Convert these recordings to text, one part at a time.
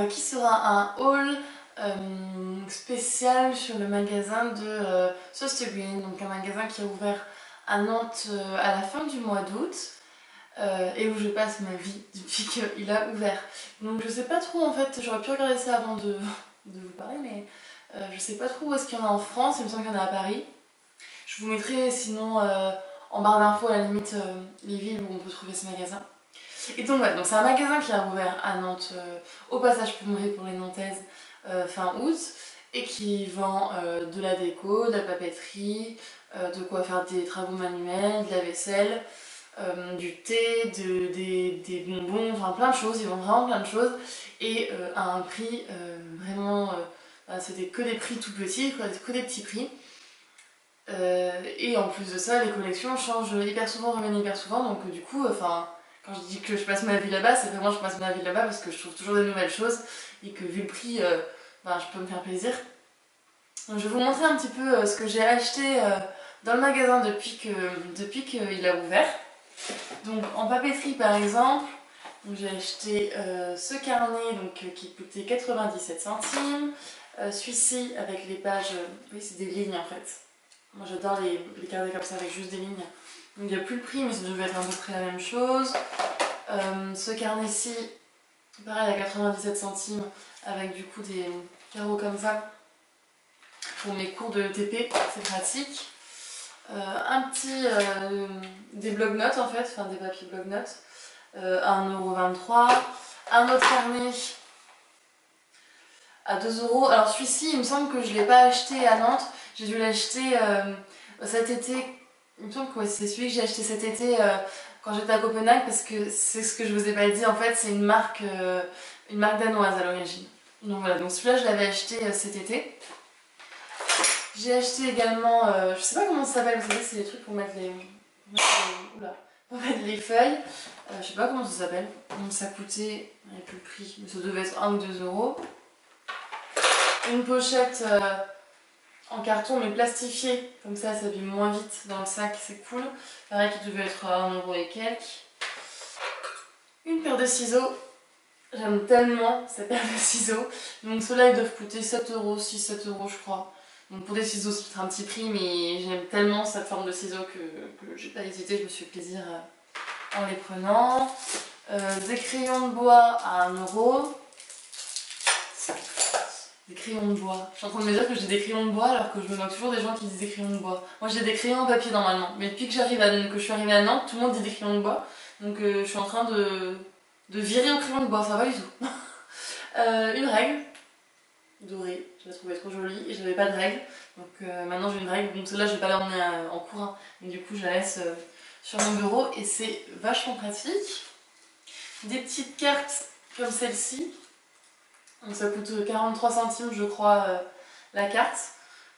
qui sera un haul spécial sur le magasin de Sostergreen, donc un magasin qui a ouvert à Nantes à la fin du mois d'août et où je passe ma vie depuis qu'il a ouvert. Donc je sais pas trop en fait, j'aurais pu regarder ça avant de vous parler, mais je sais pas trop où est-ce qu'il y en a en France, il me semble qu'il y en a à Paris. Je vous mettrai sinon en barre d'infos à la limite les villes où on peut trouver ce magasin. Et donc voilà, donc c'est un magasin qui a ouvert à Nantes au passage Plumerie pour les Nantaises fin août et qui vend de la déco, de la papeterie, de quoi faire des travaux manuels, de la vaisselle, du thé, des bonbons, enfin plein de choses, ils vendent vraiment plein de choses et à un prix vraiment, c'était que des prix tout petits, que des petits prix. Et en plus de ça, les collections changent hyper souvent, reviennent hyper souvent, donc du coup, enfin, quand je dis que je passe ma vie là-bas, c'est vraiment je passe ma vie là-bas parce que je trouve toujours des nouvelles choses et que vu le prix, ben, je peux me faire plaisir. Donc je vais vous montrer un petit peu ce que j'ai acheté dans le magasin depuis qu'il a ouvert. Donc en papeterie par exemple, j'ai acheté ce carnet donc, qui coûtait 97 centimes, celui-ci avec les pages, oui c'est des lignes en fait. Moi j'adore les carnets comme ça avec juste des lignes. Donc il n'y a plus le prix mais ça devait être à peu près la même chose. Ce carnet-ci, pareil à 97 centimes avec du coup des carreaux comme ça pour mes cours de TP, c'est pratique. Un petit des bloc-notes en fait, enfin des papiers bloc-notes à 1,23 €. Un autre carnet à 2 €. Alors celui-ci, il me semble que je ne l'ai pas acheté à Nantes, j'ai dû l'acheter cet été. Il me semble que ouais, c'est celui que j'ai acheté cet été quand j'étais à Copenhague parce que c'est ce que je vous ai pas dit en fait, c'est une marque danoise à l'origine. Donc voilà, donc celui-là je l'avais acheté cet été. J'ai acheté également, je sais pas comment ça s'appelle, vous savez, c'est les trucs pour mettre oula, pour mettre les feuilles. Je sais pas comment ça s'appelle. Donc ça coûtait, il n'y a plus le prix, mais ça devait être 1 ou 2 €. Une pochette en carton mais plastifiée, comme ça s'abîme moins vite dans le sac, c'est cool. Pareil qui devait être à 1 € et quelques. Une paire de ciseaux. J'aime tellement cette paire de ciseaux. Donc ceux-là ils doivent coûter 7 €, 6-7 € je crois. Donc pour des ciseaux c'est un petit prix mais j'aime tellement cette forme de ciseaux que j'ai pas hésité, je me suis fait plaisir en les prenant. Des crayons de bois à 1 €. Des crayons de bois. Je suis en train de me dire que j'ai des crayons de bois alors que je me moque toujours des gens qui disent des crayons de bois. Moi j'ai des crayons en papier normalement. Mais depuis que je suis arrivée à Nantes, tout le monde dit des crayons de bois. Donc je suis en train de virer au crayon de bois, ça va du tout. Une règle dorée, je la trouvais trop jolie et j'avais pas de règle. Donc maintenant j'ai une règle. Donc celle-là je vais pas l'emmener en cours. Hein. Mais du coup je la laisse sur mon bureau et c'est vachement pratique. Des petites cartes comme celle-ci. Donc ça coûte 43 centimes je crois la carte.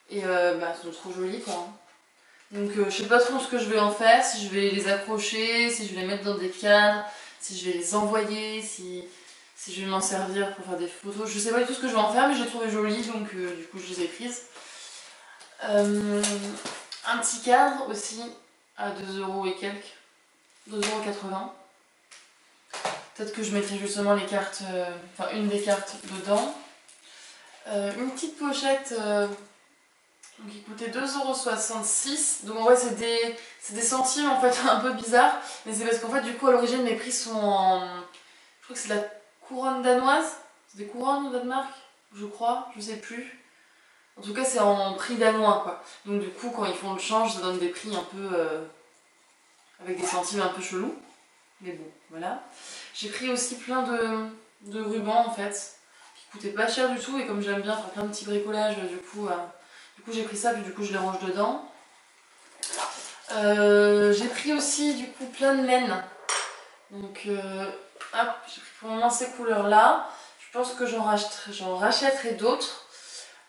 Et bah, elles sont trop jolies quoi. Hein. Donc je sais pas trop ce que je vais en faire, si je vais les accrocher, si je vais les mettre dans des cadres, si je vais les envoyer, si je vais m'en servir pour faire des photos. Je sais pas du tout ce que je vais en faire mais je les trouvais jolies donc du coup je les ai prises. Un petit cadre aussi à 2 € et quelques, 2,80 €. Peut-être que je mettrai justement les cartes, enfin une des cartes dedans. Une petite pochette qui coûtait 2,66 €. Donc ouais c'est des centimes en fait un peu bizarres. Mais c'est parce qu'en fait du coup à l'origine mes prix sont en... Je crois que c'est de la couronne danoise. C'est des couronnes au Danemark, je crois, je sais plus. En tout cas c'est en prix danois quoi. Donc du coup quand ils font le change ça donne des prix un peu... avec des centimes un peu chelous. Mais bon, voilà. J'ai pris aussi plein de rubans en fait, qui coûtaient pas cher du tout et comme j'aime bien faire plein de petits bricolages, du coup j'ai pris ça puis du coup je les range dedans. J'ai pris aussi du coup plein de laine. Donc hop, j'ai pris pour le moment ces couleurs là. Je pense que j'en rachèterai d'autres.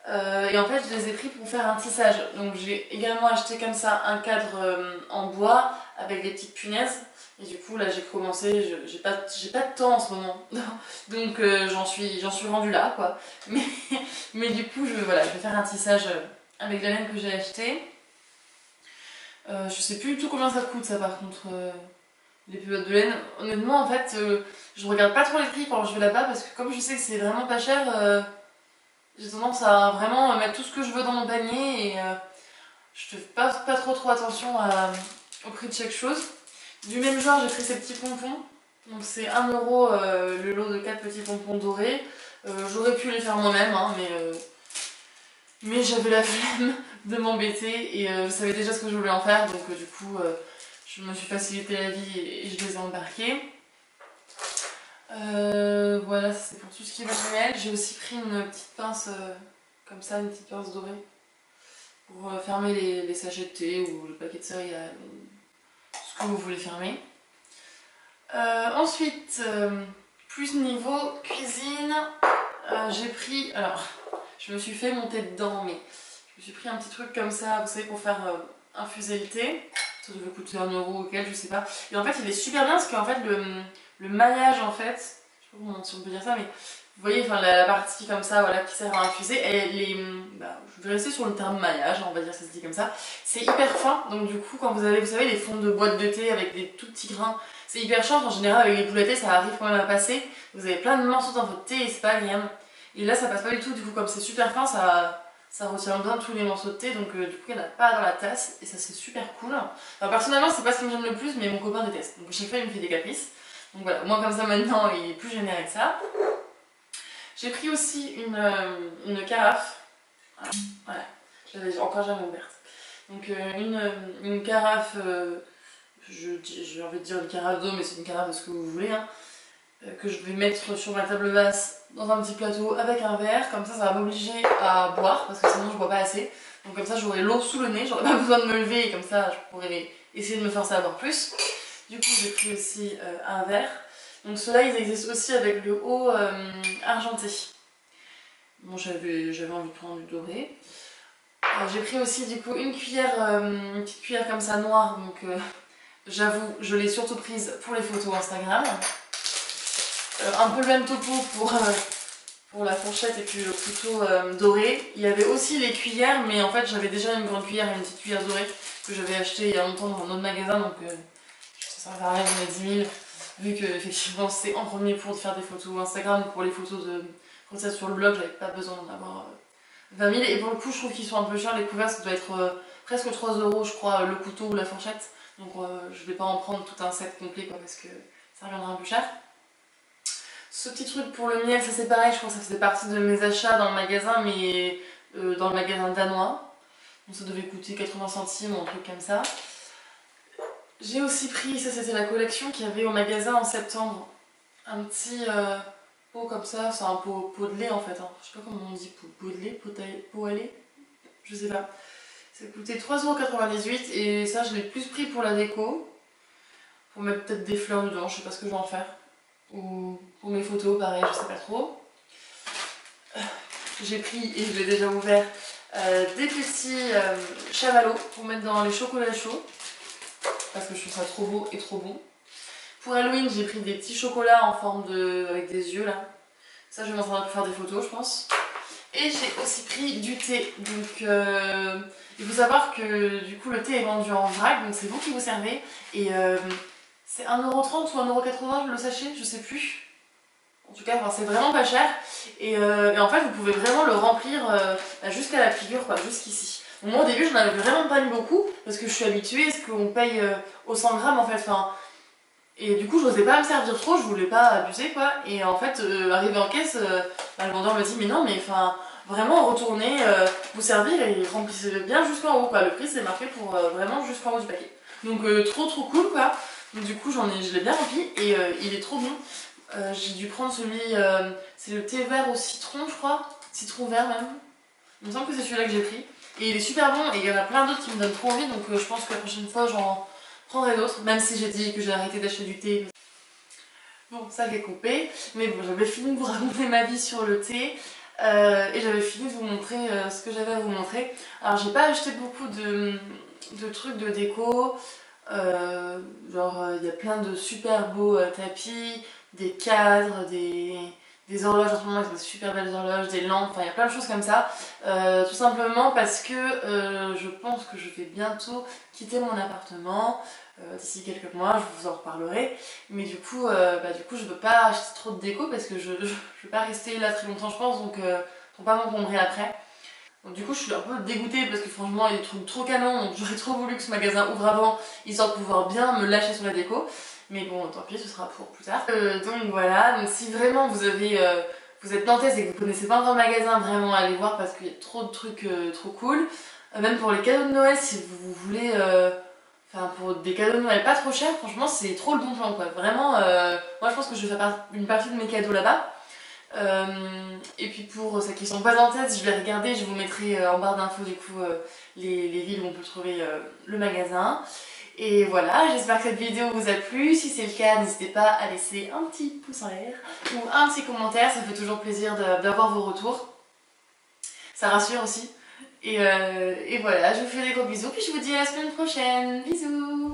Et en fait je les ai pris pour faire un tissage. Donc j'ai également acheté comme ça un cadre en bois avec des petites punaises. Et du coup là j'ai commencé, j'ai pas de temps en ce moment. Donc j'en suis rendue là quoi. Mais du coup voilà, je vais faire un tissage avec la laine que j'ai acheté. Je sais plus du tout combien ça coûte ça par contre. les pelotes de laine. Honnêtement, en fait, je regarde pas trop les prix quand je vais là-bas parce que comme je sais que c'est vraiment pas cher, j'ai tendance à vraiment mettre tout ce que je veux dans mon panier et je fais pas trop attention au prix de chaque chose. Du même genre, j'ai pris ces petits pompons. Donc c'est 1 € le lot de 4 petits pompons dorés. J'aurais pu les faire moi-même, hein, mais j'avais la flemme de m'embêter et je savais déjà ce que je voulais en faire. Donc du coup, je me suis facilité la vie et je les ai embarqués. Voilà, c'est pour tout ce qui va Noël. J'ai aussi pris une petite pince comme ça, une petite pince dorée pour fermer les sachets de thé ou le paquet de céréales, ou ce que vous voulez fermer. Ensuite, plus niveau cuisine, j'ai pris, alors je me suis fait monter dedans, mais je me suis pris un petit truc comme ça, vous savez, pour faire infuser le thé. Ça devait coûter 1 € ou quel, je sais pas. Et en fait, il est super bien parce qu'en fait, le maillage, en fait, je sais pas comment si on peut dire ça, mais vous voyez, enfin, la partie comme ça, voilà, qui sert à infuser, je vais rester sur le terme maillage, on va dire, ça se dit comme ça. C'est hyper fin, donc du coup, quand vous avez, vous savez, les fonds de boîte de thé avec des tout petits grains, c'est hyper chiant. En général, avec les boules à thé, ça arrive quand même à passer. Vous avez plein de morceaux dans votre thé et c'est pas agréable. Et là, ça passe pas du tout, du coup, comme c'est super fin, ça retient bien tous les morceaux de thé, donc du coup il n'y en a pas dans la tasse et ça c'est super cool. Alors, personnellement c'est pas ce qui me gêne le plus, mais mon copain déteste, donc à chaque fois il me fait des caprices. Donc voilà, moi comme ça maintenant il est plus gêné avec ça. J'ai pris aussi une carafe, voilà, j'avais encore jamais ouverte. Donc une carafe, j'ai envie de dire une carafe d'eau, mais c'est une carafe de ce que vous voulez, hein, que je vais mettre sur ma table basse dans un petit plateau avec un verre, comme ça va m'obliger à boire parce que sinon je bois pas assez. Donc comme ça j'aurai l'eau sous le nez, j'aurai pas besoin de me lever et comme ça je pourrais essayer de me forcer à boire plus. Du coup j'ai pris aussi un verre. Donc ceux-là ils existent aussi avec le haut argenté. Bon j'avais envie de prendre du doré. J'ai pris aussi du coup une cuillère, une petite cuillère comme ça noire, donc j'avoue je l'ai surtout prise pour les photos Instagram. Un peu le même topo pour la fourchette et puis le couteau doré. Il y avait aussi les cuillères, mais en fait j'avais déjà une grande cuillère et une petite cuillère dorée que j'avais acheté il y a longtemps dans un autre magasin, donc ça sert à rien, j'en ai 10 000. Vu que effectivement c'est en premier pour faire des photos Instagram, pour les photos de recettes sur le blog, j'avais pas besoin d'en avoir 20 000. Et pour le coup, je trouve qu'ils sont un peu chers. Les couverts, ça doit être presque 3 € je crois, le couteau ou la fourchette. Donc je vais pas en prendre tout un set complet quoi, parce que ça reviendra un peu cher. Ce petit truc pour le miel, ça c'est pareil, je crois que ça faisait partie de mes achats dans le magasin, mais dans le magasin danois. Donc ça devait coûter 80 centimes ou un truc comme ça. J'ai aussi pris, ça c'était la collection qu'il y avait au magasin en septembre, un petit pot comme ça, c'est un pot de lait en fait, hein. Je sais pas comment on dit, pot de lait, pot à lait, je sais pas. Ça coûtait 3,98 € et ça je l'ai plus pris pour la déco, pour mettre peut-être des fleurs dedans, je sais pas ce que je vais en faire. Ou pour mes photos, pareil, je sais pas trop. J'ai pris, et je l'ai déjà ouvert, des petits chamallows pour mettre dans les chocolats chauds. Parce que je trouve ça trop beau et trop bon. Pour Halloween, j'ai pris des petits chocolats en forme de... avec des yeux là. Ça, je vais m'en servir pour faire des photos, je pense. Et j'ai aussi pris du thé. Donc, il faut savoir que du coup, le thé est vendu en vrac, donc c'est vous qui vous servez. Et c'est 1,30 € ou 1,80 € le sachet, je sais plus. En tout cas, enfin, c'est vraiment pas cher. Et en fait, vous pouvez vraiment le remplir jusqu'à la figure, quoi, jusqu'ici. Moi, au début, je n'en avais vraiment pas mis beaucoup parce que je suis habituée à ce qu'on paye au 100 grammes en fait. Enfin, et du coup, je n'osais pas me servir trop, je voulais pas abuser quoi. Et en fait, arrivé en caisse, le vendeur me dit mais non, mais enfin, vraiment retournez, vous servir et remplissez-le bien jusqu'en haut quoi. Le prix c'est marqué pour vraiment jusqu'en haut du paquet. Donc trop cool quoi. Donc du coup, je l'ai bien rempli et il est trop bon. J'ai dû prendre celui, c'est le thé vert au citron, je crois, citron vert même. Il me semble que c'est celui-là que j'ai pris. Et il est super bon et il y en a plein d'autres qui me donnent trop envie, donc je pense que la prochaine fois j'en prendrai d'autres, même si j'ai dit que j'ai arrêté d'acheter du thé. Bon, ça j'ai coupé, mais bon, j'avais fini de vous raconter ma vie sur le thé et j'avais fini de vous montrer ce que j'avais à vous montrer. Alors j'ai pas acheté beaucoup de trucs de déco, genre il y a plein de super beaux tapis, des cadres, des des horloges en ce moment, des super belles horloges, des lampes, enfin il y a plein de choses comme ça. Tout simplement parce que je pense que je vais bientôt quitter mon appartement. D'ici quelques mois, je vous en reparlerai. Mais du coup je veux pas acheter trop de déco parce que je vais pas rester là très longtemps je pense, donc pour pas m'encombrer après. Donc du coup je suis un peu dégoûtée parce que franchement il y a des trucs trop canons, donc j'aurais trop voulu que ce magasin ouvre avant, histoire de pouvoir bien me lâcher sur la déco. Mais bon, tant pis, ce sera pour plus tard. Donc voilà, donc si vraiment vous êtes nantaise et que vous connaissez pas encore le magasin, vraiment allez voir parce qu'il y a trop de trucs trop cool. Même pour les cadeaux de Noël, si vous voulez, enfin pour des cadeaux de Noël pas trop chers, franchement c'est trop le bon plan quoi. Vraiment, moi je pense que je vais faire une partie de mes cadeaux là-bas. Et puis pour ceux qui sont pas en tête, je vais regarder, je vous mettrai en barre d'infos du coup les villes où on peut trouver le magasin. Et voilà, j'espère que cette vidéo vous a plu. Si c'est le cas, n'hésitez pas à laisser un petit pouce en l'air ou un petit commentaire, ça fait toujours plaisir d'avoir vos retours. Ça rassure aussi. Et voilà, je vous fais des gros bisous, puis je vous dis à la semaine prochaine. Bisous!